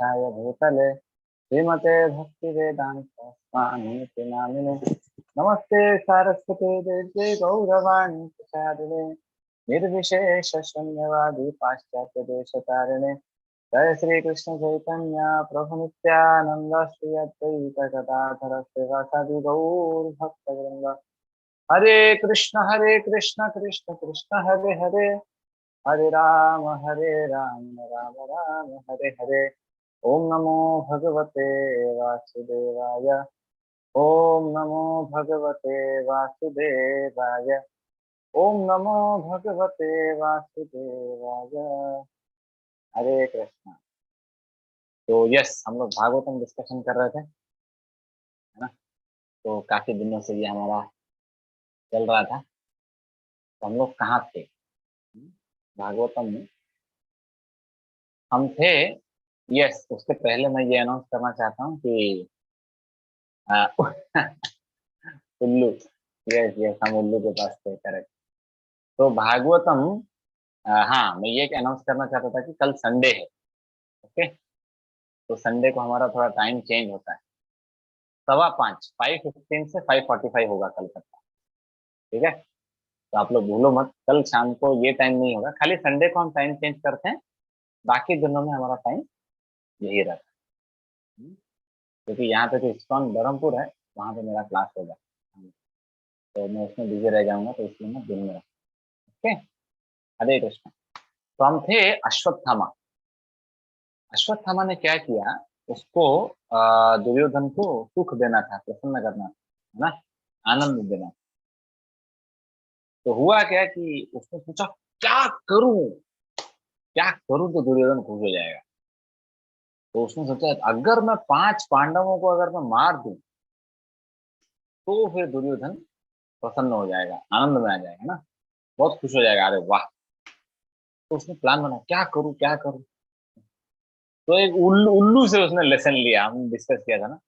व्यासाय भूतले श्रीमते भक्ति वेदांत स्वामी नामिने नमस्ते सारस्वते देव्यै गौरवाणी प्रसादिने निर्विशेष शून्यवादी पाश्चात्य देशतारिणे जय श्री कृष्ण चैतन्य प्रभु नित्यानंद श्री अद्वैत गदाधर श्रीवासादि गौर भक्तवृंद हरे कृष्ण कृष्ण कृष्ण हरे हरे हरे राम राम राम हरे हरे। ओम नमो भगवते वासुदेवाय। ओम नमो भगवते वासुदेवाय। ओम नमो भगवते वासुदेवाय। हरे कृष्ण। तो यस, हम लोग भागवतम डिस्कशन कर रहे थे, है ना। तो काफी दिनों से ये हमारा चल रहा था। तो हम लोग कहाँ थे भागवतम में? हम थे, यस, उसके पहले मैं ये अनाउंस करना चाहता हूँ कि उल्लू, यस यस, हम उल्लू के पास थे, करेक्ट। तो भागवतम, हाँ, मैं ये अनाउंस करना चाहता था कि कल संडे है। ओके, तो संडे को हमारा थोड़ा टाइम चेंज होता है। 5:15, 5:15 से 5:45 होगा कल तक का, ठीक है। तो आप लोग भूलो मत, कल शाम को ये टाइम नहीं होगा, खाली संडे को हम टाइम चेंज करते हैं, बाकी दिनों में हमारा टाइम यही रहता है। क्योंकि यहाँ पे तो इस्कॉन बरहमपुर है, वहाँ पे मेरा क्लास होगा, तो मैं उसमें बिजी रह जाऊंगा, तो इसलिए मैं दिन में रखूँ। ओके, हरे कृष्ण। तो हम थे अश्वत्थामा। अश्वत्थामा ने क्या किया, उसको दुर्योधन को सुख देना था, प्रसन्न करना था, है ना, आनंद देना। तो हुआ क्या कि उसने सोचा क्या करूं, क्या करूं तो दुर्योधन खुश हो जाएगा। तो उसने सोचा अगर मैं 5 पांडवों को अगर मैं मार दूं तो फिर दुर्योधन प्रसन्न हो जाएगा, आनंद में आ जाएगा ना, बहुत खुश हो जाएगा, अरे वाह। तो उसने प्लान बना, क्या करूं क्या करूं। तो एक उल्लू उल्लू से उसने लेसन लिया, हम डिस्कस किया था ना।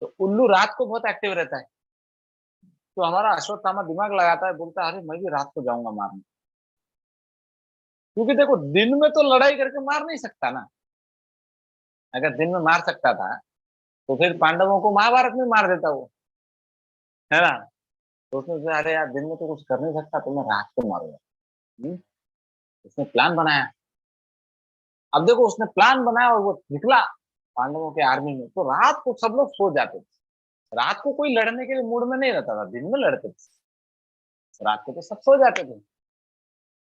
तो उल्लू रात को बहुत एक्टिव रहता है, तो हमारा अश्वत्थामा दिमाग लगाता है, बोलता है अरे मैं भी रात को जाऊंगा मारने। क्योंकि देखो, दिन में तो लड़ाई करके मार नहीं सकता ना। अगर दिन में मार सकता था तो फिर पांडवों को महाभारत में मार देता वो, है ना। तो उसने सोचा अरे यार दिन में तो कुछ कर नहीं सकता, तो मैं रात को मारूंगा। हम्म? उसने प्लान बनाया। अब देखो, उसने प्लान बनाया और वो निकला पांडवों के आर्मी में। तो रात को सब लोग सो जाते थे, रात को कोई लड़ने के लिए मूड में नहीं रहता था, दिन में लड़ते थे। रात को तो सब सो जाते थे।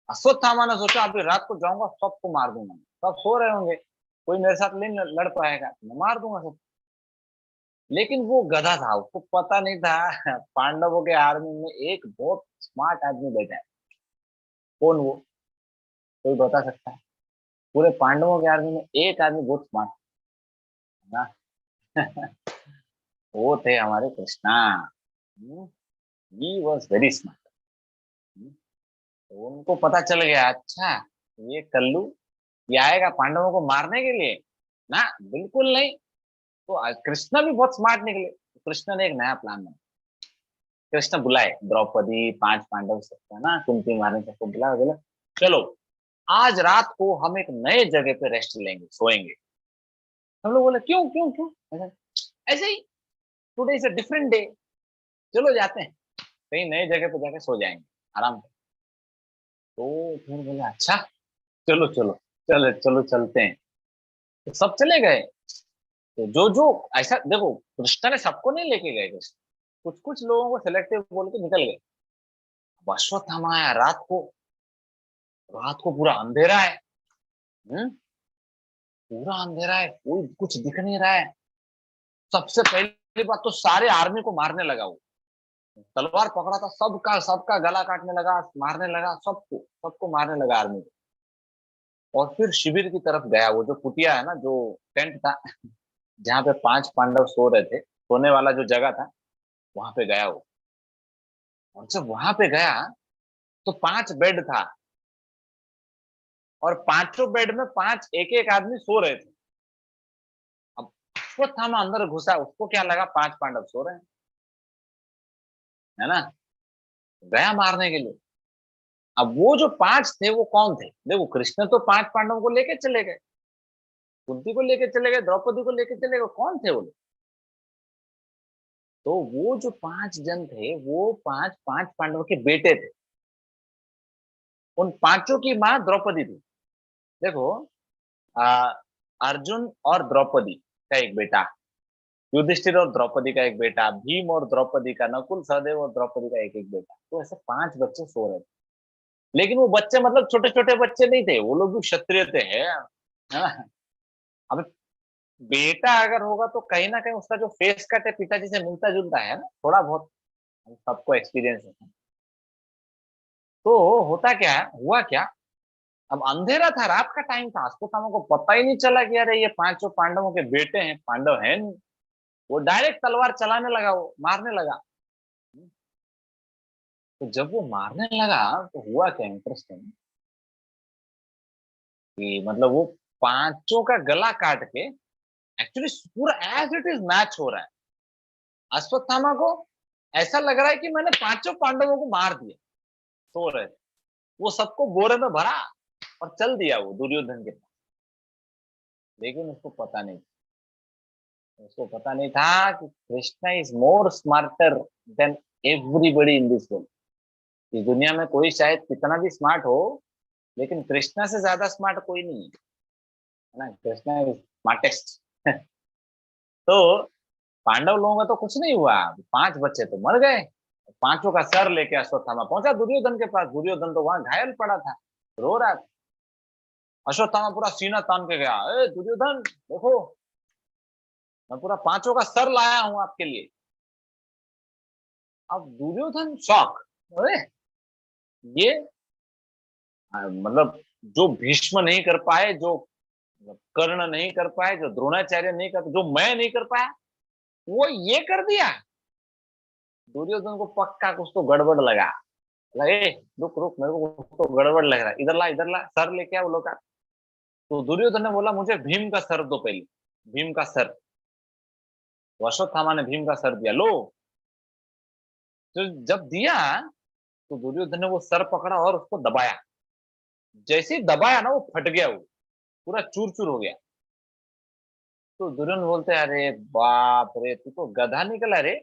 अश्वत्थामा ने सोचा अभी रात को जाऊंगा, सबको मार दूंगा, सब सो रहे होंगे, कोई मेरे साथ नहीं लड़ पाएगा, मैं मार दूंगा सब। लेकिन वो गधा था, उसको पता नहीं था पांडवों के आर्मी में एक बहुत स्मार्ट आदमी बैठा है। कौन वो, कोई बता सकता है? पूरे पांडवों के आर्मी में एक आदमी बहुत स्मार्ट है ना। वो थे हमारे Krishna. He was very smart. तो उनको पता चल गया, अच्छा ये कल्लू, ये आएगा पांडवों को मारने के लिए ना, बिल्कुल नहीं। तो कृष्ण भी बहुत स्मार्ट निकले, तो कृष्ण ने एक नया प्लान बनाया। कृष्ण बुलाए द्रौपदी, 5 पांडव सबको, है ना, कुंती मारने सबको बुलाया, बोला चलो आज रात को हम एक नए जगह पे रेस्ट लेंगे, सोएंगे। हम लोग बोले क्यों क्यों क्यों? ऐसे ही, today is a different day, चलो जाते हैं कहीं नए जगह पे, जाके सो जाएंगे आराम से। तो फिर बोले अच्छा, चलो चलो, चलो चलो चलते हैं। तो सब चले गए। तो जो जो, ऐसा देखो, कृष्ण ने सबको नहीं लेके गए, कृष्ण कुछ कुछ लोगों को सिलेक्टिव बोल के निकल गए। अब अश्वत्थामा आया रात को, रात को पूरा अंधेरा है। हम्म, पूरा अंधेरा है, कोई कुछ दिख नहीं रहा है। सबसे पहली बात तो सारे आर्मी को मारने लगा वो, तलवार पकड़ा था, सबका सबका गला काटने लगा, मारने लगा, सबको सबको मारने लगा आर्मी को। और फिर शिविर की तरफ गया, वो जो कुटिया है ना, जो टेंट था जहाँ पे 5 पांडव सो रहे थे, सोने वाला जो जगह था, वहां पे गया वो। और जब वहां पे गया तो 5 बेड था, और पांचों बेड में 5 एक एक आदमी सो रहे थे। अब अश्वत्थामा अंदर घुसा, उसको क्या लगा 5 पांडव सो रहे हैं, है ना, गया मारने के लिए। अब वो जो 5 थे वो कौन थे? देखो, कृष्ण तो 5 पांडवों को लेके चले गए, कुंती को लेके चले गए, द्रौपदी को लेके चले गए, कौन थे वो लोग? तो वो जो 5 जन थे, वो पांच पांच पांडवों के बेटे थे। उन पांचों की माँ द्रौपदी थी। देखो, आ, अर्जुन और द्रौपदी का एक बेटा, युधिष्ठिर और द्रौपदी का एक बेटा, भीम और द्रौपदी का, नकुल सहदेव और द्रौपदी का एक एक बेटा, तो ऐसे 5 बच्चे सो रहे थे। लेकिन वो बच्चे मतलब छोटे छोटे बच्चे नहीं थे, वो लोग भी क्षत्रिय थे, है ना। अब बेटा अगर होगा तो कहीं ना कहीं उसका जो फेस कट है पिताजी से मिलता जुलता है ना, थोड़ा बहुत, हम सबको एक्सपीरियंस है। तो होता क्या है, हुआ क्या, अब अंधेरा था, रात का टाइम था, अश्वत्थामा को पता ही नहीं चला कि अरे ये पांचों पांडवों के बेटे हैं, पांडव हैं नहीं। वो डायरेक्ट तलवार चलाने लगा, वो मारने लगा। तो जब वो मारने लगा तो हुआ क्या इंटरेस्टिंग, कि मतलब वो पांचों का गला काट के, एक्चुअली पूरा एज इट इज मैच हो रहा है। अश्वत्थामा को ऐसा लग रहा है कि मैंने पांचों पांडवों को मार दिया, सो रहे थे। वो सबको बोरे में भरा और चल दिया वो दुर्योधन के पास। लेकिन उसको पता नहीं था कि Krishna is more smarter than everybody in this world. इस दुनिया में कोई शायद कितना भी स्मार्ट हो, लेकिन कृष्णा से ज्यादा स्मार्ट कोई नहीं है ना। Krishna is smartest. तो पांडव लोगों का तो कुछ नहीं हुआ, 5 बच्चे तो मर गए। पांचों का सर लेके अश्वत्थामा पहुंचा दुर्योधन के पास। दुर्योधन तो वहां घायल पड़ा था, रो रहा था। अश्वत्थामा पूरा सीना तान के गया, ए दुर्योधन देखो, मैं पूरा पांचों का सर लाया हूं आपके लिए। अब दुर्योधन शॉक, अरे ये मतलब जो भीष्म नहीं कर पाए, जो कर्ण नहीं कर पाए, जो द्रोणाचार्य नहीं कर, जो मैं नहीं कर पाया, वो ये कर दिया। दुर्योधन को पक्का कुछ तो गड़बड़ लगा। लगे, रुक रुक, मेरे को कुछ तो गड़बड़ लग रहा है, इधर ला इधर ला, सर लेके आ वो लोग का। तो दुर्योधन ने बोला मुझे भीम का सर दो पहले, भीम का सर। तो अश्वत्थामा ने भीम का सर दिया, लो। तो जब दिया तो दुर्योधन ने वो सर पकड़ा और उसको दबाया। जैसे ही दबाया ना, वो फट गया, वो पूरा चूर चूर हो गया। तो दुर्योधन बोलते हैं, अरे बाप रे, तू तो गधा निकला रे।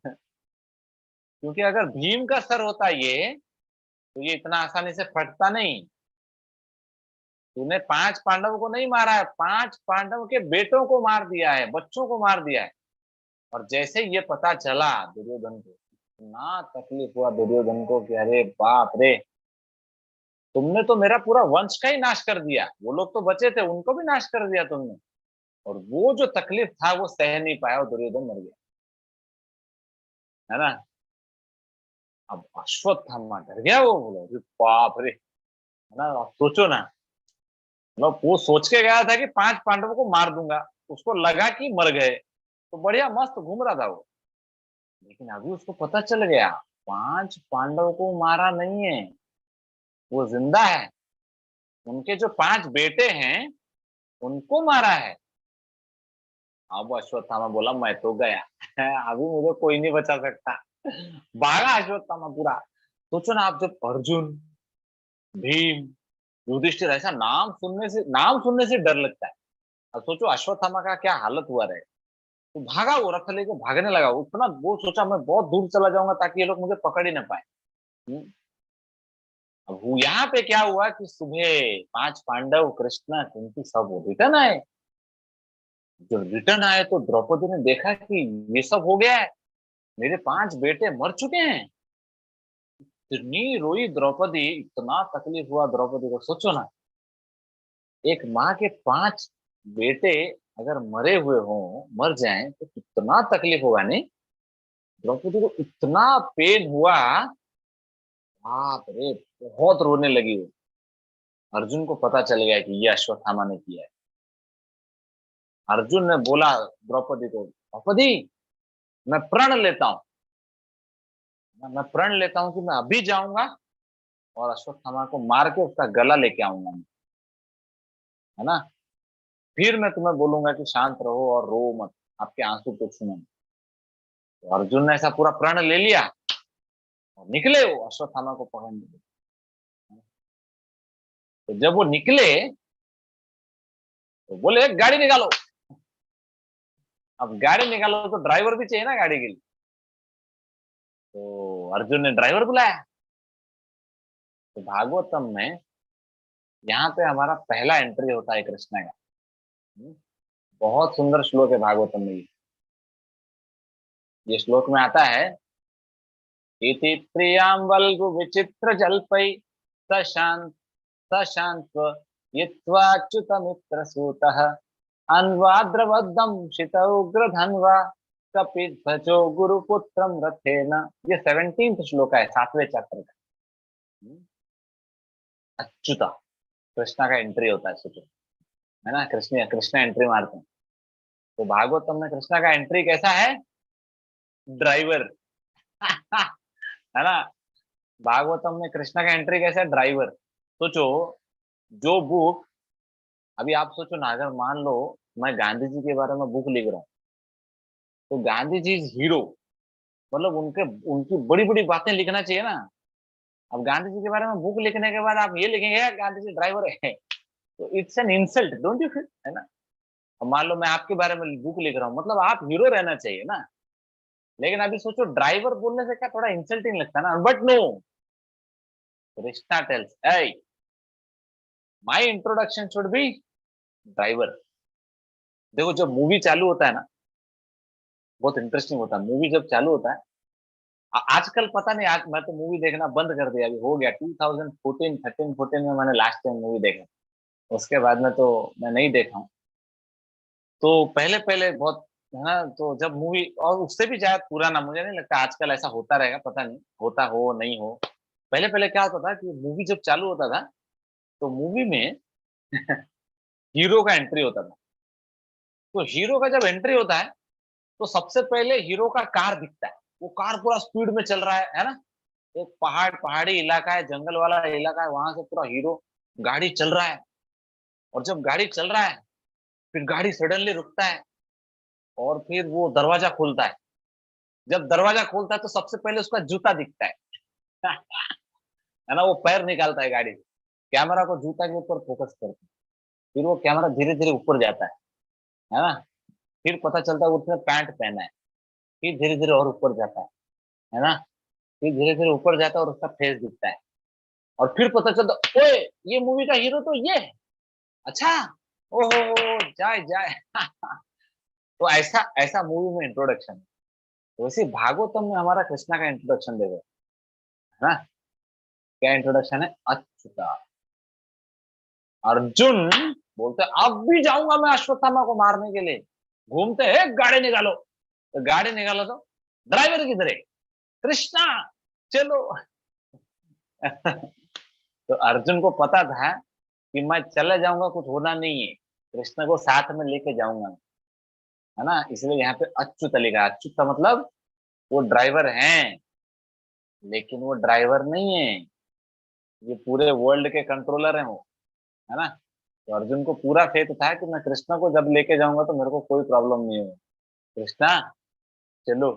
क्योंकि अगर भीम का सर होता ये, तो ये इतना आसानी से फटता नहीं। तूने 5 पांडवों को नहीं मारा है, 5 पांडवों के बेटों को मार दिया है, बच्चों को मार दिया है। और जैसे ये पता चला दुर्योधन को, इतना तकलीफ हुआ दुर्योधन को कि अरे बाप रे, तुमने तो मेरा पूरा वंश का ही नाश कर दिया। वो लोग तो बचे थे, उनको भी नाश कर दिया तुमने। और वो जो तकलीफ था वो सह नहीं पाया और दुर्योधन मर गया, है ना। अब अश्वत्थामा डर गया, वो बोला अरे बाप रे, है ना। अब सोचो ना, मतलब वो सोच के गया था कि 5 पांडवों को मार दूंगा, उसको लगा कि मर गए, तो बढ़िया मस्त घूम रहा था वो। लेकिन अभी उसको पता चल गया 5 पांडव को मारा नहीं है, वो जिंदा है। उनके जो 5 बेटे हैं उनको मारा है। अब अश्वत्थामा बोला मैं तो गया। अभी मुझे कोई नहीं बचा सकता। भागा अश्वत्थामा पूरा। सोचो ना, आप जब अर्जुन, भीम, युधिष्ठिर, ऐसा नाम सुनने से डर लगता है। अब सोचो अश्वत्थामा का क्या हालत हुआ रहे। तो भागा, वो रथ लेके भागने लगा। उतना वो सोचा मैं बहुत दूर चला जाऊंगा ताकि ये लोग मुझे पकड़ ही ना पाए। हम्म। अब यहाँ पे क्या हुआ कि सुबह 5 पांडव, कृष्णा, कुंती सब रिटर्न आए। जब रिटर्न आए तो द्रौपदी ने देखा कि ये सब हो गया है, मेरे 5 बेटे मर चुके हैं। इतनी रोई द्रौपदी, इतना तकलीफ हुआ द्रौपदी को। सोचो ना, एक माँ के 5 बेटे अगर मरे हुए हों, मर जाएं, तो कितना तकलीफ होगा नहीं। द्रौपदी को इतना पेन हुआ, बाप रे, बहुत रोने लगी वो। अर्जुन को पता चल गया कि ये अश्वत्थामा ने किया है। अर्जुन ने बोला द्रौपदी को, द्रौपदी मैं प्रण लेता हूँ, मैं प्रण लेता हूँ कि मैं अभी जाऊंगा और अश्वत्थामा को मार के उसका गला लेके आऊंगा मैं, है ना। फिर मैं तुम्हें बोलूंगा कि शांत रहो और रो मत, आपके आंसू को छूना। तो अर्जुन ने ऐसा पूरा प्रण ले लिया और निकले वो अश्वत्थामा को पकड़ने के लिए। तो जब वो निकले तो बोले गाड़ी निकालो। अब गाड़ी निकालो तो ड्राइवर भी चाहिए ना गाड़ी के लिए। तो अर्जुन ने ड्राइवर बुलाया। तो भागवतम में यहाँ पे हमारा पहला एंट्री होता है कृष्णा का। हम्म, बहुत सुंदर श्लोक है भागवतम में ये श्लोक में आता है, इति प्रियाम्बल्गु विचित्र जल्पै सशांत सशांत्व यित्वाच्युतमित्र सूतः अन्वाद्रवद्दं शितौग्रधन्वा कपिध्वजो गुरुपुत्रम रथेन। ये 17th श्लोक है 7वें चैप्टर का। अच्युता, कृष्णा का एंट्री होता है, सोचो, है ना, कृष्ण कृष्ण एंट्री मारते हैं। तो भागवतम में कृष्णा का एंट्री कैसा है? ड्राइवर। है ना, भागवतम में कृष्णा का एंट्री कैसा है? ड्राइवर। सोचो, जो बुक, अभी आप सोचो ना, अगर मान लो मैं गांधी जी के बारे में बुक लिख रहा हूँ, तो गांधी जी इज हीरो, मतलब उनके उनकी बड़ी बड़ी बातें लिखना चाहिए ना। अब गांधी जी के बारे में बुक लिखने के बाद आप ये लिखेंगे गांधी जी ड्राइवर है, तो it's an insult, don't you feel, है ना। अब मान लो मैं आपके बारे में बुक लिख रहा हूँ, मतलब आप हीरो रहना चाहिए ना। लेकिन अभी सोचो, ड्राइवर बोलने से क्या थोड़ा इंसल्टिंग लगता है ना, but no, Krishna tells, a my introduction should be driver. देखो, जब मूवी चालू होता है ना, बहुत इंटरेस्टिंग होता है मूवी जब चालू होता है। आजकल पता नहीं, आज मैं तो मूवी देखना बंद कर दिया, अभी हो गया 2014 13 14 में मैंने लास्ट टाइम मूवी देखा। उसके बाद में तो मैं नहीं देखा हूँ। तो पहले पहले बहुत, है ना, तो जब मूवी, और उससे भी शायद पुराना, मुझे नहीं लगता आजकल ऐसा होता रहेगा, पता नहीं होता हो नहीं हो। पहले पहले क्या होता था कि मूवी जब चालू होता था, तो मूवी में हीरो का एंट्री होता था। तो हीरो का जब एंट्री होता है, तो सबसे पहले हीरो का कार दिखता है। वो कार पूरा स्पीड में चल रहा है ना। एक पहाड़ी इलाका है, जंगल वाला इलाका है, वहां से पूरा हीरो गाड़ी चल रहा है। और जब गाड़ी चल रहा है, फिर गाड़ी सडनली रुकता है, और फिर वो दरवाजा खोलता है। जब दरवाजा खोलता है, तो सबसे पहले उसका जूता दिखता है। है ना, वो पैर निकालता है गाड़ी से, कैमरा को जूता के ऊपर फोकस करता है। फिर वो कैमरा धीरे धीरे ऊपर जाता है ना। फिर पता चलता है उसने पैंट पहना है। फिर धीरे धीरे और ऊपर जाता है ना। फिर धीरे धीरे ऊपर जाता है और उसका फेस दिखता है। और फिर पता चलता, ओए, ये मूवी का हीरो तो ये है। अच्छा, ओहो, जाए जाए। तो ऐसा ऐसा मूवी में इंट्रोडक्शन है। तो वैसे भागवतम में हमारा कृष्णा का इंट्रोडक्शन देखो, है ना। क्या इंट्रोडक्शन है? अच्युता। अर्जुन बोलते अब भी जाऊंगा मैं अश्वत्थामा को मारने के लिए। घूमते हैं, गाड़ी निकालो। तो गाड़ी निकालो, तो ड्राइवर किधर है? कृष्णा, चलो। तो अर्जुन को पता था कि मैं चले जाऊंगा कुछ होना नहीं है, कृष्ण को साथ में लेके जाऊंगा, है ना। इसलिए यहाँ पे अच्युत लिखा। अच्युत का मतलब वो ड्राइवर हैं, लेकिन वो ड्राइवर नहीं है, ये पूरे वर्ल्ड के कंट्रोलर हैं वो, है ना। तो अर्जुन को पूरा फेथ था कि मैं कृष्णा को जब लेके जाऊंगा तो मेरे को कोई प्रॉब्लम नहीं होगा। कृष्णा, चलो।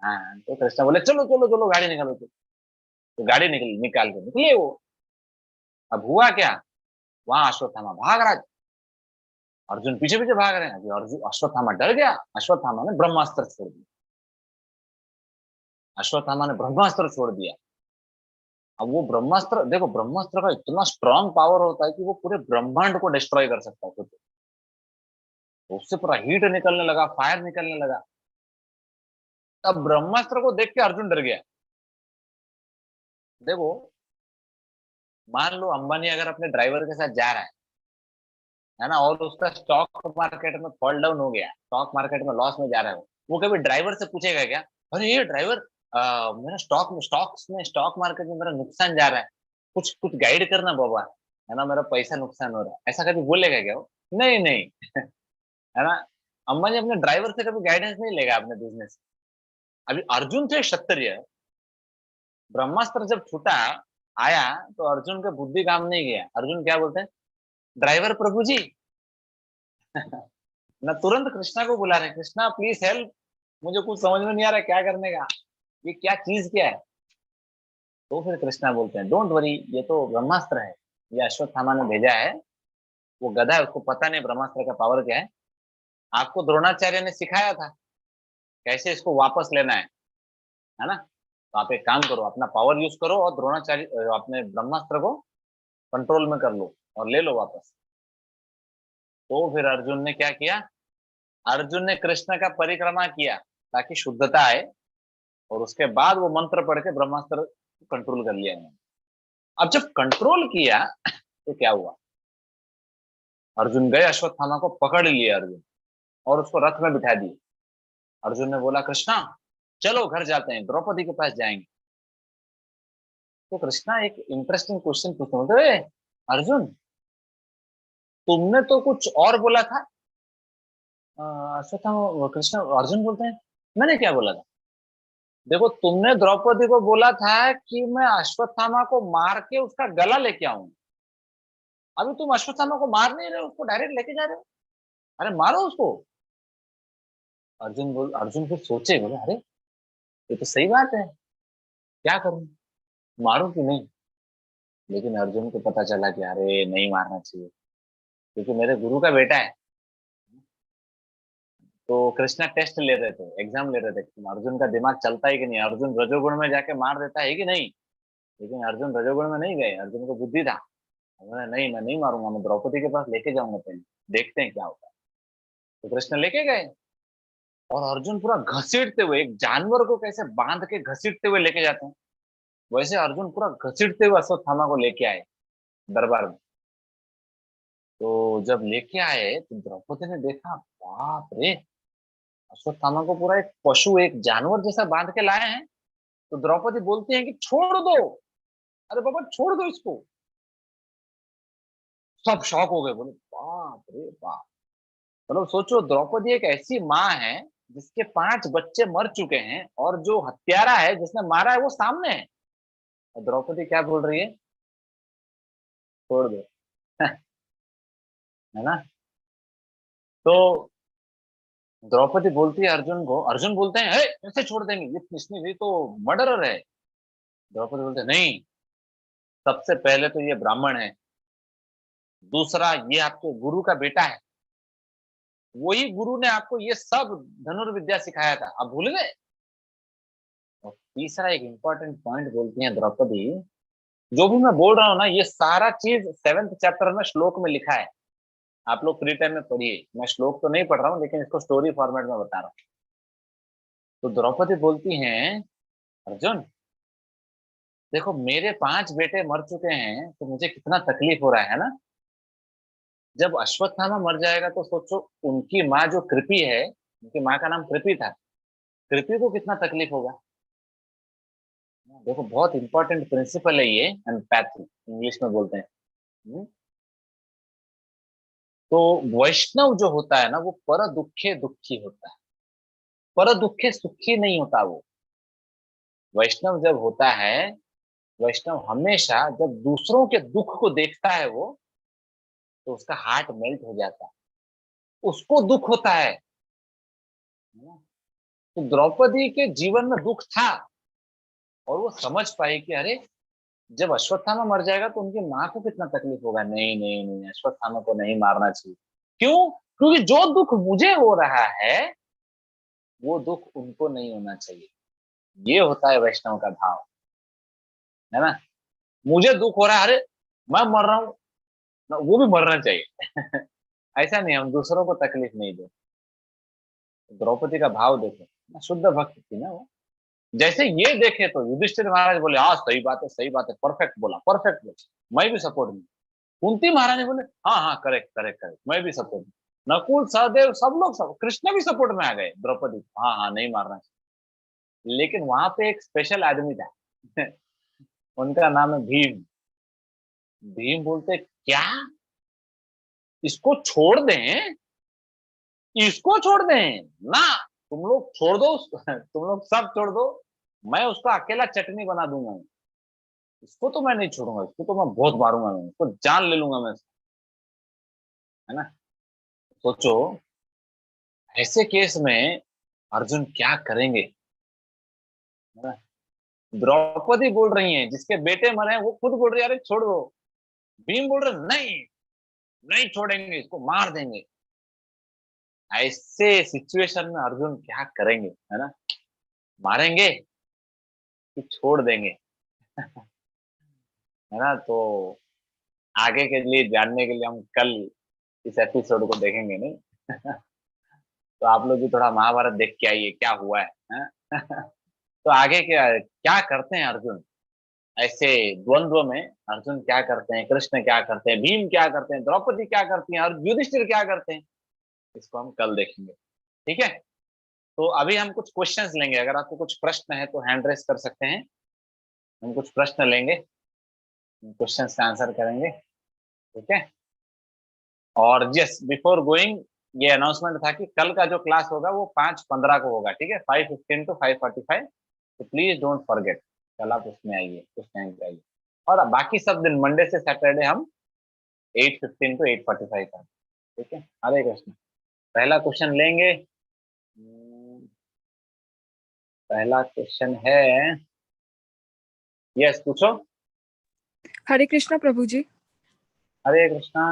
हाँ, तो कृष्णा बोले चलो चलो चलो, गाड़ी निकालो। तो गाड़ी निकाल के निकले वो। अब हुआ क्या? वहां अश्वत्थामा भाग रहा है, अर्जुन पीछे पीछे भाग रहे हैं। अभी अर्जुन, अश्वत्थामा डर गया। अश्वत्थामा ने ब्रह्मास्त्र छोड़ दिया। अश्वत्थामा ने ब्रह्मास्त्र छोड़ दिया। अब वो ब्रह्मास्त्र देखो, ब्रह्मास्त्र का इतना स्ट्रांग पावर होता है कि वो पूरे ब्रह्मांड को डिस्ट्रॉय कर सकता है खुद। तो उससे पूरा हीट निकलने लगा, फायर निकलने लगा। तब ब्रह्मास्त्र को देख के अर्जुन डर गया। देखो, मान लो अंबानी अगर अपने ड्राइवर के साथ जा रहा है ना, और उसका स्टॉक मार्केट में फॉल डाउन हो गया, स्टॉक मार्केट में लॉस में जा रहा है, वो कभी ड्राइवर से पूछेगा क्या, अरे ये ड्राइवर, मेरा स्टॉक मार्केट में मेरा नुकसान जा रहा है, कुछ कुछ गाइड करना बाबा, है ना, मेरा पैसा नुकसान हो रहा है, ऐसा कभी बोलेगा क्या वो? नहीं नहीं। है ना। अंबानी अपने ड्राइवर से कभी गाइडेंस नहीं लेगा अपने बिजनेस। अभी अर्जुन थे क्षत्रिय, ब्रह्मास्त्र जब छूटा, आया, तो अर्जुन का बुद्धि काम नहीं गया। अर्जुन क्या बोलते हैं? ड्राइवर प्रभु जी। ना, तुरंत कृष्णा को बुला रहे, कृष्णा प्लीज हेल्प, मुझे कुछ समझ में नहीं आ रहा है क्या करने का, ये क्या चीज क्या है। तो फिर कृष्णा बोलते हैं डोंट वरी, ये तो ब्रह्मास्त्र है, ये अश्वत्थामा ने भेजा है, वो गधा है, उसको पता नहीं ब्रह्मास्त्र का पावर क्या है। आपको द्रोणाचार्य ने सिखाया था कैसे इसको वापस लेना है ना। तो आप एक काम करो, अपना पावर यूज करो और द्रोणाचार्य अपने ब्रह्मास्त्र को कंट्रोल में कर लो और ले लो वापस। तो फिर अर्जुन ने क्या किया, अर्जुन ने कृष्ण का परिक्रमा किया ताकि शुद्धता आए, और उसके बाद वो मंत्र पढ़ के ब्रह्मास्त्र कंट्रोल कर लिया इन्होंने। अब जब कंट्रोल किया तो क्या हुआ, अर्जुन गए अश्वत्थामा को पकड़ लिया अर्जुन, और उसको रथ में बिठा दिए। अर्जुन ने बोला कृष्णा चलो घर जाते हैं, द्रौपदी के पास जाएंगे। तो कृष्णा एक इंटरेस्टिंग क्वेश्चन पूछते, बोलते अर्जुन तुमने तो कुछ और बोला था। अश्वत्थामा कृष्ण अर्जुन बोलते हैं मैंने क्या बोला था। देखो तुमने द्रौपदी को बोला था कि मैं अश्वत्थामा को मार के उसका गला लेके आऊंगा। अभी तुम अश्वत्थामा को मार नहीं रहे हो, उसको डायरेक्ट लेके जा रहे हो। अरे मारो उसको। अर्जुन फिर सोचे, बोले अरे ये तो सही बात है, क्या करूं, मारूं कि नहीं। लेकिन अर्जुन को पता चला कि अरे नहीं मारना चाहिए, क्योंकि मेरे गुरु का बेटा है। तो कृष्णा टेस्ट ले रहे थे, एग्जाम ले रहे थे कि अर्जुन का दिमाग चलता है कि नहीं, अर्जुन रजोगुण में जाके मार देता है कि नहीं। लेकिन अर्जुन रजोगुण में नहीं गए, अर्जुन को बुद्धि था। उन्होंने नहीं, मैं नहीं मारूंगा, मैं द्रौपदी के पास लेके जाऊंगा, पहले देखते हैं क्या होता है। तो कृष्ण लेके गए, और अर्जुन पूरा घसीटते हुए, एक जानवर को कैसे बांध के घसीटते हुए लेके जाते हैं, वैसे अर्जुन पूरा घसीटते हुए अश्वत्थामा को लेके आए दरबार में। तो जब लेके आए तो द्रौपदी ने देखा, बाप रे, अश्वत्थामा को पूरा एक पशु, एक जानवर जैसा बांध के लाए हैं। तो द्रौपदी बोलती है कि छोड़ दो, अरे बाबा छोड़ दो इसको। सब शॉक हो गए, बोले बाप रे बाप। मतलब सोचो, द्रौपदी एक ऐसी माँ है जिसके 5 बच्चे मर चुके हैं, और जो हत्यारा है जिसने मारा है वो सामने है, और द्रौपदी क्या बोल रही है, छोड़ दो। है ना। तो द्रौपदी बोलती है अर्जुन को, अर्जुन बोलते हैं कैसे छोड़ देंगे, ये तो मर्डरर है। द्रौपदी बोलते हैं नहीं, सबसे पहले तो ये ब्राह्मण है, दूसरा ये आपके गुरु का बेटा है, वही गुरु ने आपको ये सब धनुर्विद्या सिखाया था, आप भूल गए। और तीसरा एक इंपॉर्टेंट पॉइंट बोलती हैं द्रौपदी, जो भी मैं बोल रहा हूँ ना, ये सारा चीज 7th चैप्टर में श्लोक में लिखा है। आप लोग फ्री टाइम में पढ़िए, मैं श्लोक तो नहीं पढ़ रहा हूँ लेकिन इसको स्टोरी फॉर्मेट में बता रहा हूँ। तो द्रौपदी बोलती हैं अर्जुन देखो, मेरे 5 बेटे मर चुके हैं तो मुझे कितना तकलीफ हो रहा है ना। जब अश्वत्थामा मर जाएगा तो सोचो, उनकी माँ जो कृपि है, उनकी माँ का नाम कृपि था, कृपि को कितना तकलीफ होगा। देखो बहुत इंपॉर्टेंट प्रिंसिपल है ये, एम्पैथी इंग्लिश में बोलते हैं। हम्म? तो वैष्णव जो होता है ना, वो पर दुखे दुखी होता है, पर दुखे सुखी नहीं होता वो। वैष्णव जब होता है, वैष्णव हमेशा जब दूसरों के दुख को देखता है वो, तो उसका हार्ट मेल्ट हो जाता है, उसको दुख होता है ना? तो द्रौपदी के जीवन में दुख था, और वो समझ पाई कि अरे जब अश्वत्थामा मर जाएगा तो उनकी माँ को कितना तकलीफ होगा, नहीं नहीं नहीं, अश्वत्थामा को नहीं मारना चाहिए। क्यों, क्योंकि जो दुख मुझे हो रहा है वो दुख उनको नहीं होना चाहिए। ये होता है वैष्णव का भाव, है ना। मुझे दुख हो रहा है, अरे मैं मर रहा हूँ, वो भी मरना चाहिए। ऐसा नहीं, हम दूसरों को तकलीफ नहीं दे। द्रौपदी का भाव देखो ना, शुद्ध भक्त थी ना वो। जैसे ये देखे तो युधिष्ठिर महाराज बोले हाँ सही बात है, सही बात है, परफेक्ट बोला, परफेक्ट बोला, मैं भी सपोर्ट में। कुंती महारानी बोले हाँ हाँ करेक्ट करेक्ट करेक्ट, मैं भी सपोर्ट में। नकुल सहदेव सब लोग, सब कृष्ण भी सपोर्ट में आ गए द्रौपदी को, हाँ हाँ नहीं मारना चाहिए। लेकिन वहां पे एक स्पेशल आदमी था। उनका नाम है भीम। भीम बोलते क्या, इसको छोड़ दें, इसको छोड़ दें ना, तुम लोग छोड़ दो तुम लोग सब छोड़ दो, मैं उसका अकेला चटनी बना दूंगा, इसको तो मैं नहीं छोड़ूंगा, इसको तो मैं बहुत मारूंगा, मैं इसको जान ले लूंगा मैं, है ना। सोचो ऐसे केस में अर्जुन क्या करेंगे, है ना। द्रौपदी बोल रही हैं, जिसके बेटे मरे हैं वो खुद बोल रही है अरे छोड़ दो। भीम बोल रहे नहीं, नहीं छोड़ेंगे, इसको मार देंगे। ऐसे सिचुएशन में अर्जुन क्या करेंगे, है ना? मारेंगे कि छोड़ देंगे, है ना? तो आगे के लिए जानने के लिए हम कल इस एपिसोड को देखेंगे, नहीं? तो आप लोग भी थोड़ा महाभारत देख के आइए क्या हुआ है, हैं? तो आगे क्या क्या करते हैं अर्जुन ऐसे द्वंद्व में? अर्जुन क्या करते हैं, कृष्ण क्या करते हैं, भीम क्या करते हैं, द्रौपदी क्या करती हैं, और युधिष्ठिर क्या करते हैं, इसको हम कल देखेंगे। ठीक है? तो अभी हम कुछ क्वेश्चंस लेंगे, अगर आपको कुछ प्रश्न है तो हैंड रेस कर सकते हैं। हम कुछ प्रश्न लेंगे, क्वेश्चंस का आंसर करेंगे। ठीक है? और यस, बिफोर गोइंग, ये अनाउंसमेंट था कि कल का जो क्लास होगा वो 5:15 को होगा। ठीक है? 5:15 टू 5:45। तो प्लीज डोंट फॉरगेट, कल आप उसमें आइए, उस टाइम पे आइए। और बाकी सब दिन मंडे से सैटरडे हम 8:15 टू 8:45 का। ठीक है? हरे कृष्ण। पहला क्वेश्चन लेंगे। पहला क्वेश्चन है, यस पूछो। हरे कृष्णा प्रभु जी। हरे कृष्णा।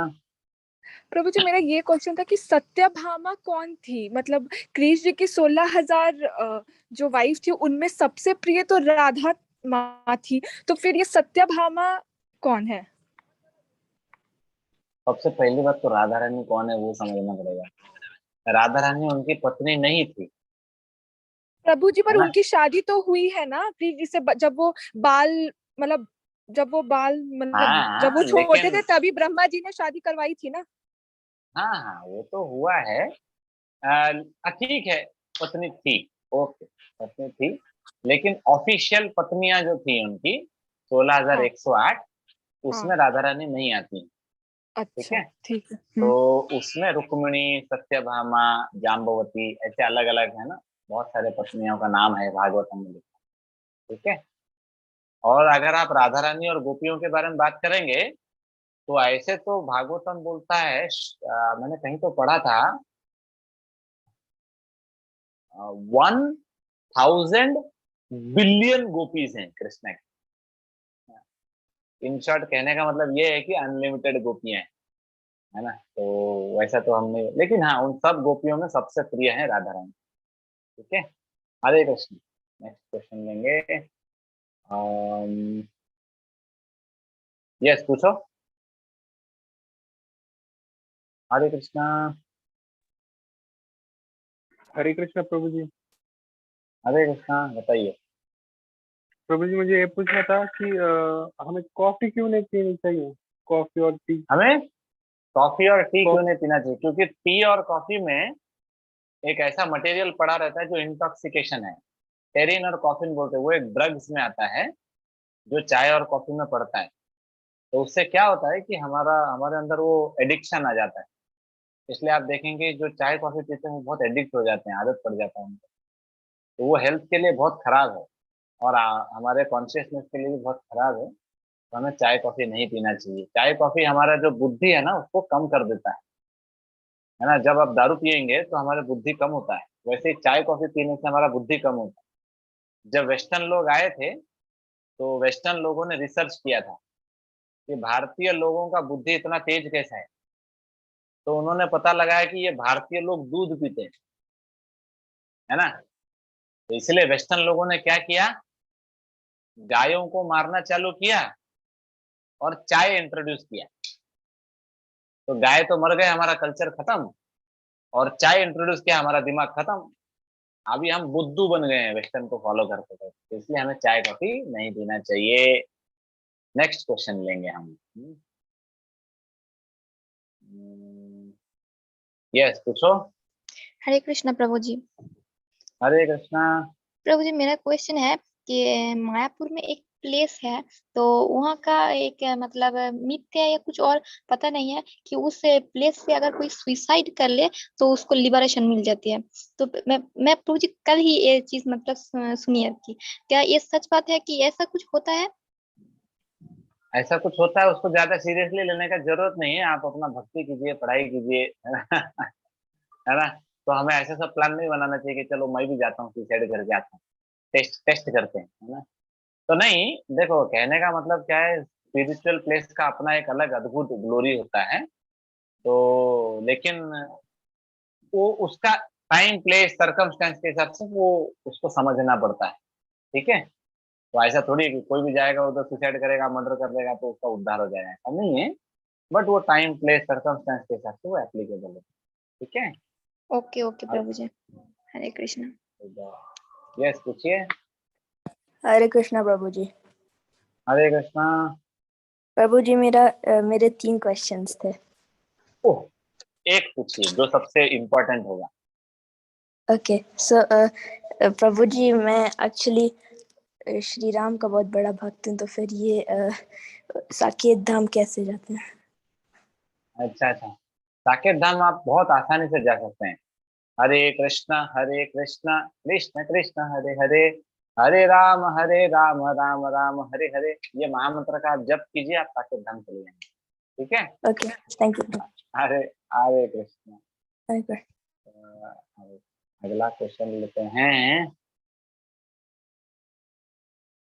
प्रभु जी, मेरा ये क्वेश्चन था कि सत्यभामा कौन थी? मतलब कृष्ण जी की 16,000 जो वाइफ थी उनमें सबसे प्रिय तो राधा माँ थी, तो फिर ये सत्यभामा कौन है? सबसे पहली बात तो राधा रानी कौन है वो समझना पड़ेगा। राधा रानी उनकी पत्नी नहीं थी, प्रभु जी, है पर ना? उनकी शादी तो हुई है ना कृष्ण जी से, जब वो बाल, मतलब हाँ जब वो हाँ, छोटे लेकिन थे तभी ब्रह्मा जी ने शादी करवाई थी ना। हाँ हाँ, वो तो हुआ है। ठीक है, पत्नी थी, ओके, पत्नी थी। लेकिन ऑफिशियल पत्नियां जो थी उनकी, सोलह हजार हाँ एक सौ आठ हाँ। उसमें राधा रानी नहीं आती। ठीक अच्छा है? ठीक है। तो उसमें रुक्मिणी, सत्यभामा, जाम्बवती, ऐसे अलग अलग है ना, बहुत सारे पत्नियों का नाम है भागवतम में लिखा। ठीक है? और अगर आप राधा रानी और गोपियों के बारे में बात करेंगे, तो ऐसे तो भागवतम बोलता है, मैंने कहीं तो पढ़ा था, 1,000 बिलियन गोपीज हैं कृष्ण के। इन शॉर्ट कहने का मतलब ये है कि अनलिमिटेड गोपियां हैं, है ना? तो वैसा तो हम नहीं, लेकिन हाँ, उन सब गोपियों में सबसे प्रिय है राधा रानी। ठीक है? हरे कृष्ण। नेक्स्ट क्वेश्चन लेंगे। यस पूछो। हरे कृष्णा। हरे कृष्णा प्रभु जी। हरे कृष्णा, बताइए। प्रभु जी, मुझे ये पूछना था कि हमें कॉफी क्यों नहीं पीनी चाहिए? कॉफी और टी। हमें कॉफी और टी क्यों कॉफ नहीं पीना चाहिए? क्योंकि टी और कॉफी में एक ऐसा मटेरियल पड़ा रहता है जो इंटॉक्सिकेशन है। टेरिन और कॉफिन बोलते हैं, वो एक ड्रग्स में आता है जो चाय और कॉफी में पड़ता है। तो उससे क्या होता है कि हमारा हमारे अंदर वो एडिक्शन आ जाता है। इसलिए आप देखेंगे जो चाय कॉफी पीते हैं वो बहुत एडिक्ट हो जाते हैं, आदत पड़ जाता है उनको। तो वो हेल्थ के लिए बहुत खराब है, और हमारे कॉन्शियसनेस के लिए भी बहुत खराब है। तो हमें चाय कॉफी नहीं पीना चाहिए। चाय कॉफी हमारा जो बुद्धि है ना उसको कम कर देता है ना? जब आप दारू पियेंगे तो हमारा बुद्धि कम होता है, वैसे ही चाय कॉफी पीने से हमारा बुद्धि कम होता है। जब वेस्टर्न लोग आए थे, तो वेस्टर्न लोगों ने रिसर्च किया था कि भारतीय लोगों का बुद्धि इतना तेज कैसा है। तो उन्होंने पता लगाया कि ये भारतीय लोग दूध पीते हैं, है ना? तो इसलिए वेस्टर्न लोगों ने क्या किया, गायों को मारना चालू किया और चाय इंट्रोड्यूस किया। तो गाय तो मर गए, हमारा कल्चर खत्म, और चाय इंट्रोड्यूस किया, हमारा दिमाग खत्म। अभी हम बुद्धू बन गए हैं वेस्टर्न को फॉलो करते करते, तो इसलिए हमें चाय कॉफी नहीं पीना चाहिए। नेक्स्ट क्वेश्चन लेंगे हम। यस पूछो। हरे कृष्णा प्रभु जी। हरे कृष्णा। प्रभु जी, मेरा क्वेश्चन है कि मायापुर में एक प्लेस है, तो वहाँ का एक मतलब मिथ्या है या कुछ और पता नहीं है कि उस प्लेस से अगर कोई सुसाइड कर ले तो उसको लिबरेशन मिल जाती है। तो मैं प्रभु जी कल ही ये चीज मतलब सुनी है कि क्या ये सच बात है कि ऐसा कुछ होता है? ऐसा कुछ होता है, उसको ज्यादा सीरियसली लेने का जरूरत नहीं है। आप अपना भक्ति कीजिए, पढ़ाई कीजिए, है ना? है ना? तो हमें ऐसा सब प्लान नहीं बनाना चाहिए कि चलो मैं भी जाता हूँ सुसाइड करके आता हूँ, टेस्ट टेस्ट करते हैं, है ना? तो नहीं, देखो कहने का मतलब क्या है, स्पिरिचुअल प्लेस का अपना एक अलग अद्भुत ग्लोरी होता है। तो लेकिन वो उसका टाइम प्लेस सर्कमस्टेंस के हिसाब से वो उसको समझना पड़ता है। ठीक है, तो ऐसा थोड़ी है कि कोई भी जाएगा उधर सुसाइड करेगा, मर्डर कर देगा तो उसका उद्धार हो जाएगा, ऐसा नहीं है। बट वो टाइम प्लेस सर्कमस्टेंस के हिसाब से वो एप्लीकेबल है। ठीक है। ओके ओके प्रभु जी, हरे कृष्ण। यस, पूछिए। हरे कृष्णा प्रभु जी। हरे कृष्णा। प्रभु जी मेरे 3 क्वेश्चंस थे। ओह, एक पूछिए जो सबसे इम्पोर्टेंट होगा। ओके सो प्रभु जी मैं एक्चुअली श्री राम का बहुत बड़ा भक्त हूँ, तो फिर ये साकेत धाम कैसे जाते हैं? अच्छा अच्छा, साकेत धाम आप बहुत आसानी से जा सकते हैं। हरे कृष्णा कृष्ण कृष्ण हरे हरे, हरे राम राम राम हरे हरे, ये महामंत्र का आप जप कीजिए, आप साकेत धाम चले जाएंगे। ठीक है। Okay, thank you. Hare Hare Krishna. Hare Krishna. अगला क्वेश्चन लेते हैं।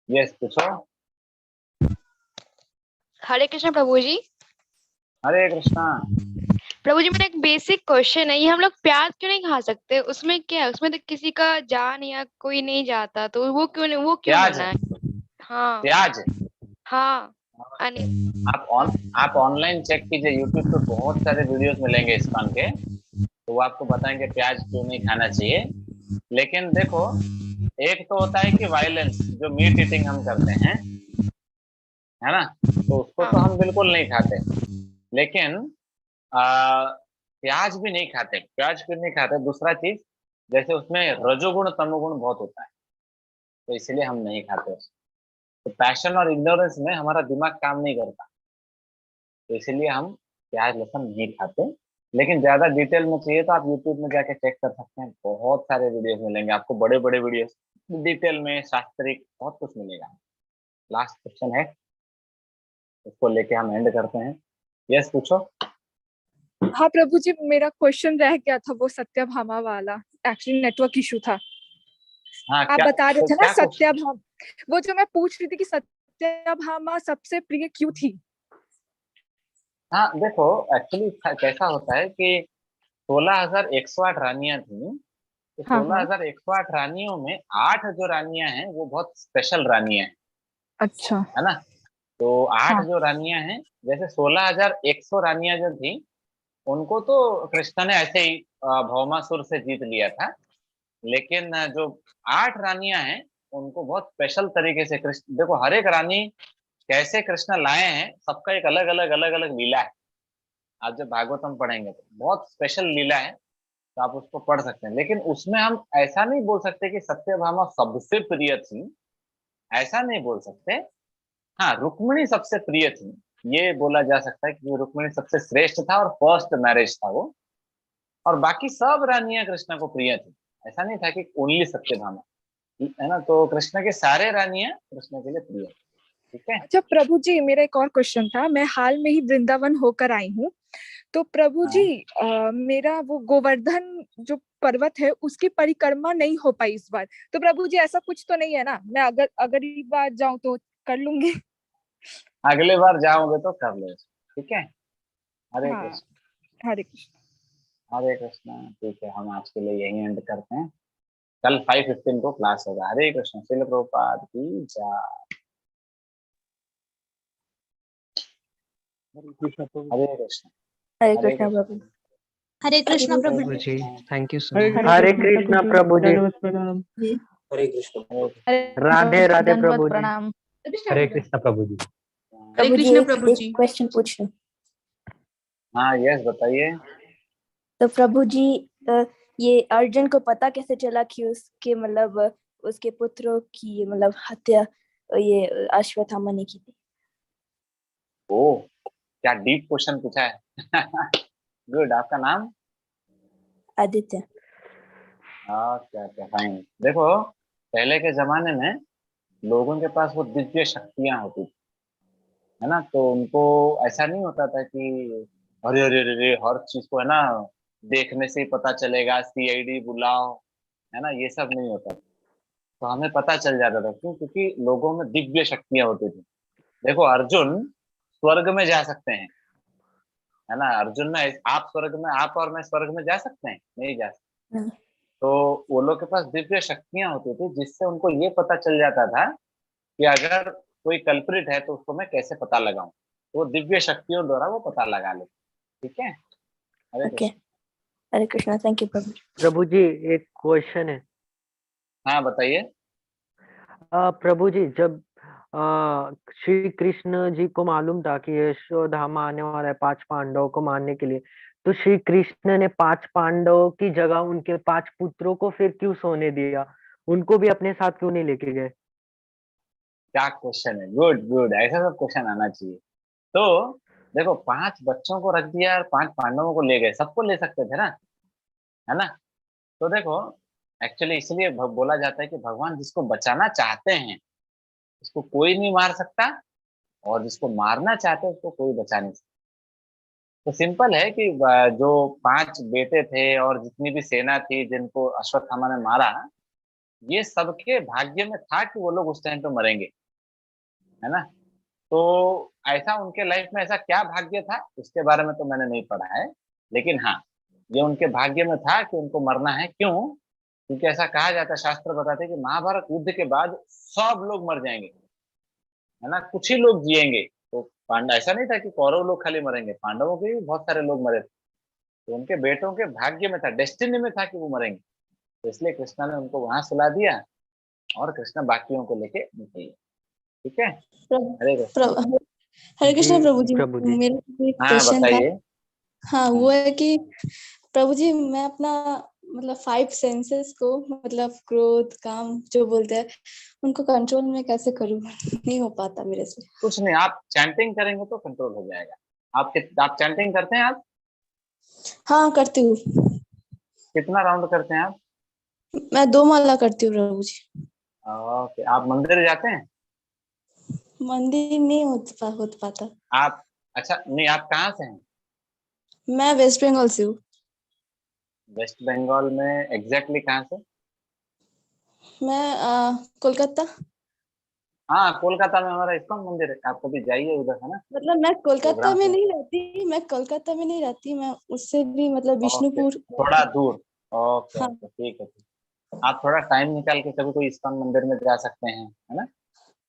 यस, पूछो। हरे कृष्ण प्रभु जी। हरे कृष्णा। प्रभु जी मेरा एक बेसिक क्वेश्चन है, ये हम लोग प्याज क्यों नहीं खा सकते? उसमें क्या है? उसमें तो किसी का जान या कोई नहीं जाता, तो वो क्यों नहीं, वो क्यों प्याज मना है? हाँ प्याज हाँ। अनिल आप ऑनलाइन चेक कीजिए, यूट्यूब पे बहुत सारे वीडियोस मिलेंगे इस्कॉन के, तो वो आपको बताएंगे प्याज क्यों नहीं खाना चाहिए। लेकिन देखो, एक तो होता है कि वायलेंस, जो मीट ईटिंग हम करते हैं, है ना, तो उसको तो हम बिल्कुल नहीं खाते। लेकिन प्याज भी नहीं खाते। प्याज क्यों नहीं खाते? दूसरा चीज, जैसे उसमें रजोगुण तमोगुण बहुत होता है, तो इसलिए हम नहीं खाते उसको। तो पैशन और इग्नोरेंस में हमारा दिमाग काम नहीं करता, तो इसलिए हम प्याज लहसुन नहीं खाते। लेकिन ज्यादा डिटेल में चाहिए तो आप यूट्यूब में जाके चेक कर सकते हैं, बहुत सारे वीडियोस मिलेंगे आपको, बड़े बड़े वीडियोस, डिटेल में शास्त्रिक बहुत कुछ मिलेगा। लास्ट क्वेश्चन है, उसको लेके हम एंड करते हैं। यस, पूछो। हाँ प्रभु जी, मेरा क्वेश्चन रह गया था वो सत्यभामा वाला, एक्चुअली नेटवर्क इशू था। हाँ, आप क्या बता रहे तो थे ना क्या क्वेश्चन? सत्यभामा, वो जो मैं पूछ रही थी कि सत्यभामा सबसे प्रिय क्यों थी? हाँ देखो, एक्चुअली कैसा होता है कि 16,108 रानियां थी, तो हाँ सोलह हाँ, हजार एक सौ आठ रानियों में 8 जो रानियां हैं वो बहुत स्पेशल रानियां हैं, अच्छा। है ना। तो 8 हाँ जो रानियां हैं, जैसे 16,100 रानियां जो थी, उनको तो कृष्ण ने ऐसे ही भौमासुर से जीत लिया था। लेकिन जो 8 रानियां हैं, उनको बहुत स्पेशल तरीके से कृष्ण, देखो हर एक रानी कैसे कृष्ण लाए हैं, सबका एक अलग अलग लीला है। आप जब भागवतम पढ़ेंगे तो बहुत स्पेशल लीला है, तो आप उसको पढ़ सकते हैं। लेकिन उसमें हम ऐसा नहीं बोल सकते कि सत्यभामा सबसे प्रिय थी, ऐसा नहीं बोल सकते। हाँ, रुक्मिणी सबसे प्रिय थी, ये बोला जा सकता है कि रुक्मिणी सबसे श्रेष्ठ था और फर्स्ट मैरिज था वो। और बाकी सब रानियां कृष्ण को प्रिय थी, ऐसा नहीं था कि ओनली सत्यभामा, है ना। तो कृष्ण के सारे रानियां कृष्ण के लिए प्रिय। ठीक है। अच्छा प्रभु जी, मेरा एक और क्वेश्चन था। मैं हाल में ही वृंदावन होकर आई हूँ, तो प्रभु जी हाँ मेरा वो गोवर्धन जो पर्वत है उसकी परिक्रमा नहीं हो पाई इस बार। तो प्रभु जी ऐसा कुछ तो नहीं है ना, मैं अगर अगली बार जाऊं तो कर लूंगी? अगले बार जाओगे तो कर लो इसको। ठीक है। हरे हाँ, कृष्ण। हरे कृष्ण। हरे कृष्ण। ठीक है, हम आज के लिए यही एंड करते हैं। कल 5:15 को क्लास होगा। हरे कृष्ण। श्रील प्रभुपाद की जय। Hare Krishna Prabhu. Hare Krishna. Hare Hare Krishna Krishna. Prabhu. Hare Krishna Hare Prabhu Prabhu ji, Krishna. Thank you so Hare much. Hare Krishna Prabhu ji. दंडवत प्रणाम। हरे कृष्ण। राधे राधे दंडवत प्रभु जी। प्रणाम। हरे कृष्णा प्रभु जी। प्रभु जी एक क्वेश्चन पूछ लूं? हाँ, यस, बताइए। तो प्रभु जी ये अर्जुन को पता कैसे चला कि उसके मतलब उसके पुत्रों की मतलब हत्या ये अश्वत्थामा ने की थी? ओ, क्या डीप क्वेश्चन पूछा है। गुड। आपका नाम? आदित्य। हाँ, क्या क्या फाइन। देखो, पहले के जमाने में लोगों के पास वो दिव्य शक्तियां होती थी, है ना। तो उनको ऐसा नहीं होता था कि अरे अरे अरे अरे, हर चीज को, है ना, देखने से ही पता चलेगा, सीआईडी बुलाओ, है ना, ये सब नहीं होता था। तो हमें पता चल जाता था, क्यों? क्योंकि लोगों में दिव्य शक्तियां होती थी। देखो, अर्जुन स्वर्ग में जा सकते हैं, है ना। अर्जुन में आप स्वर्ग में, आप और मैं स्वर्ग में जा सकते हैं? नहीं जा सकते। हाँ। तो वो लोग के पास दिव्य शक्तियां होती थी, जिससे उनको ये पता चल जाता था कि अगर कोई कल्प्रिट है तो उसको मैं कैसे पता लगाऊं। तो वो दिव्य शक्तियों द्वारा वो पता लगा लेते। ठीक है। Hare okay, Krishna. Hare Krishna, thank you Prabhu. Prabhu ji एक क्वेश्चन है। हाँ बताइए। प्रभु जी जब श्री कृष्ण जी को मालूम था कि यशोधामा आने वाला है 5 पांडवों को मारने के लिए, तो श्री कृष्ण ने 5 पांडवों की जगह उनके 5 पुत्रों को फिर क्यों सोने दिया? उनको भी अपने साथ क्यों नहीं लेके गए? क्या क्वेश्चन है, गुड गुड, ऐसा सब क्वेश्चन आना चाहिए। तो देखो, 5 बच्चों को रख दिया और 5 पांडवों को ले गए, सबको ले सकते थे ना, है ना। तो देखो, एक्चुअली इसलिए बोला जाता है कि भगवान जिसको बचाना चाहते हैं उसको कोई नहीं मार सकता, और जिसको मारना चाहते हैं उसको कोई बचा नहीं सकता। तो सिंपल है कि जो 5 बेटे थे और जितनी भी सेना थी जिनको अश्वत्थामा ने मारा, ये सबके भाग्य में था कि वो लोग उस टाइम पे मरेंगे, है ना। तो ऐसा उनके लाइफ में ऐसा क्या भाग्य था उसके बारे में तो मैंने नहीं पढ़ा है, लेकिन हाँ, ये उनके भाग्य में था कि उनको मरना है। क्यों? क्योंकि ऐसा कहा जाता है, शास्त्र बताते हैं कि महाभारत युद्ध के बाद सब लोग मर जाएंगे, है ना, कुछ ही लोग जिएंगे। तो पांडव, ऐसा नहीं था कि कौरव लोग खाली मरेंगे, पांडवों के भी बहुत सारे लोग मरे थे। तो उनके बेटों के भाग्य में था, डेस्टिनी में था कि वो मरेंगे। तो इसलिए कृष्णा ने उनको वहां सुला दिया और कृष्णा बाकियों को लेके निकल गए। ठीक है। प्रभु हरे कृष्ण। प्रभु हरे जी कृष्ण प्रभु जी। प्रभु जी। मेरा एक हाँ क्वेश्चन था। बताइए। हाँ, वो हम्म, है कि प्रभु जी, मैं अपना मतलब 5 सेंसेस को, मतलब क्रोध, काम जो बोलते हैं, उनको कंट्रोल में कैसे करूँ? नहीं हो पाता मेरे से। कुछ नहीं, आप चैंटिंग करेंगे तो कंट्रोल हो जाएगा। आप चैंटिंग करते हैं आप? हाँ, करती हूँ। कितना राउंड करते हैं आप? मैं 2 माला करती हूँ प्रभु जी। ओके, आप मंदिर जाते हैं? मंदिर नहीं हो पाता। आप, अच्छा नहीं, आप कहाँ से हैं? मैं वेस्ट बंगाल से हूँ। वेस्ट बंगाल में एग्जैक्टली कहाँ से? मैं कोलकाता। हाँ, कोलकाता में हमारा इस्कॉन मंदिर है, आप कभी जाइए उधर, है ना। मतलब मैं कोलकाता प्रोग्राम में पे। नहीं रहती, मैं उससे भी मतलब ओके, विष्णुपुर। थोड़ा दूर। ओके हाँ। ओके, ठीक है ठीक है। आप थोड़ा टाइम निकाल के कभी कोई इस्कॉन मंदिर में जा सकते हैं, है ना। ना,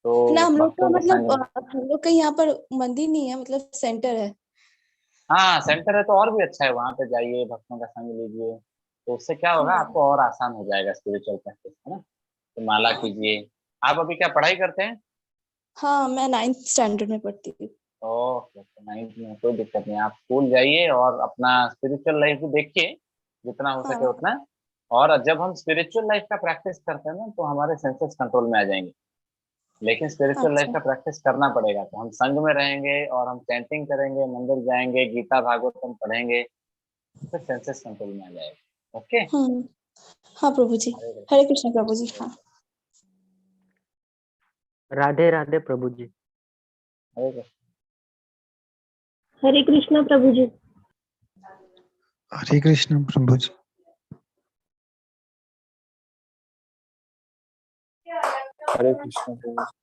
तो हम लोग का भक्तों के मतलब संग में। हम लोग का यहाँ पर मंदिर नहीं है, मतलब सेंटर है। हाँ सेंटर है तो और भी अच्छा है, वहां पे जाइए, भक्तों का संग लीजिए। तो उससे क्या होगा, हाँ। आपको और आसान हो जाएगा स्पिरिचुअल प्रैक्टिस, है ना। तो माला कीजिए। आप अभी क्या पढ़ाई करते हैं? हाँ, मैं 9th स्टैंडर्ड में पढ़ती हूँ। ओके, तो 9th में कोई दिक्कत नहीं, आप स्कूल जाइए और अपना स्पिरिचुअल लाइफ भी देखिए जितना हो सके हाँ। उतना। और जब हम स्पिरिचुअल लाइफ का प्रैक्टिस करते हैं ना, तो हमारे सेंसेस कंट्रोल में आ जाएंगे। लेकिन स्पिरिचुअल लाइफ अच्छा। का प्रैक्टिस करना पड़ेगा, तो हम संग में रहेंगे और हम चैंटिंग करेंगे, मंदिर जाएंगे, गीता भागवतम पढ़ेंगे, तो सेंसेस कंट्रोल में आ जाएगा। ओके। हम्म। हाँ प्रभु जी। हरे हरे कृष्ण प्रभु जी। कृष्ण। हाँ। राधे राधे प्रभु जी। हरे कृष्ण। हरे कृष्ण प्रभु जी। हरे कृष्ण प्रभु जी। हरे कृष्ण प्रभु जी।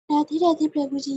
राधे राधे प्रभु जी।